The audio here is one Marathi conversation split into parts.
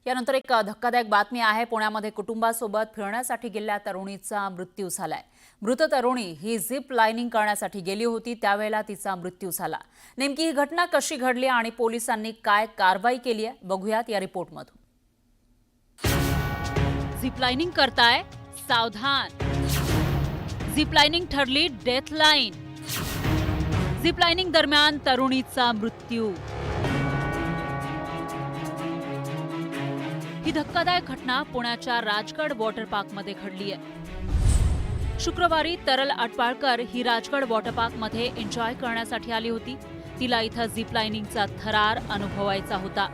यानंतर एक धक्कादायक बातमी आहे। पुण्यामध्ये कुटुंबासोबत फिरण्यासाठी गेलेल्या तरुणीचा मृत्यू झालाय। मृत तरुणी ही झिप लाइनिंग करण्यासाठी गेली होती, त्यावेळेला तिचा मृत्यू झाला। नेमकी ही घटना कशी घडली आणि पोलिसांनी काय कारवाई केली आहे बघूयात या रिपोर्टमधून। झिप लाइनिंग करताय, सावधान। झिप लाइनिंग ठरली डेथ लाइन। झिप लाइनिंग दरम्यान तरुणीचा मृत्यू। ही धक्कादायक घटना पुण्याच्या राजगड वॉटर पार्कमध्ये घडली आहे। शुक्रवारी तरल अटपाळकर ही राजगड वॉटर पार्कमध्ये एन्जॉय करण्यासाठी आली होती। तिला इथं झिप लाइनिंगचा थरार अनुभवायचा होता।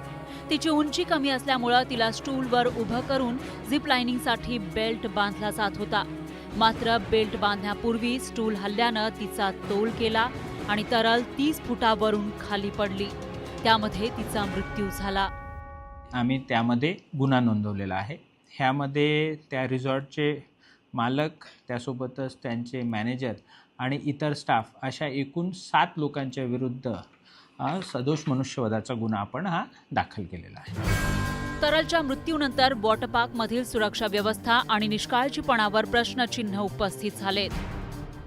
तिची उंची कमी असल्यामुळे तिला स्टूलवर उभं करून झिप लाइनिंगसाठी बेल्ट बांधला जात होता। मात्र बेल्ट बांधण्यापूर्वी स्टूल हल्ल्यानं तिचा तोल केला आणि तरल 30 फुटावरून खाली पडली। त्यामध्ये तिचा मृत्यू झाला। आम्ही त्यामध्ये गुन्हा नोंदवलेला आहे। ह्यामध्ये त्या रिसॉर्टचे मालक, त्यासोबतच त्यांचे मॅनेजर आणि इतर स्टाफ अशा एकूण 7 लोकांच्या विरुद्ध सदोष मनुष्यवधाचा गुन्हा आपण दाखल केलेला आहे। तरलच्या मृत्यूनंतर वॉटर पार्कमधील सुरक्षा व्यवस्था आणि निष्काळजीपणावर प्रश्नचिन्ह उपस्थित झालेत।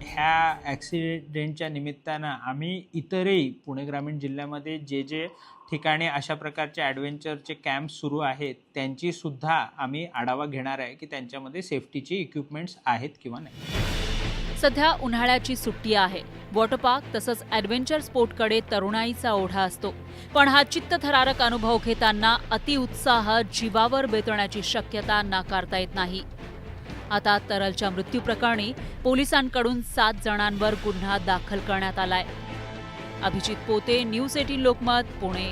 ह्या ॲक्सिडेंटच्या निमित्तानं आम्ही इतरही पुणे ग्रामीण जिल्ह्यामध्ये जे ठिकाणी अशा प्रकारचे ॲडव्हेंचरचे कॅम्प सुरू आहेत त्यांची सुद्धा आम्ही आढावा घेणार आहे की त्यांच्यामध्ये सेफ्टीचे इक्विपमेंट्स आहेत किंवा नाही। सध्या उन्हाळ्याची सुट्टी आहे। वॉटर पार्क तसंच ॲडव्हेंचर स्पोर्टकडे तरुणाईचा ओढा असतो, पण हा चित्तथरारक अनुभव घेताना अतिउत्साह जीवावर बेतण्याची शक्यता नाकारता येत नाही। आता तरलच्या मृत्यू प्रकरणी पोलिसांकडून 7 जणांवर गुन्हा दाखल करण्यात आलाय। अभिजित पोते, न्यूज 18 लोकमत, पुणे।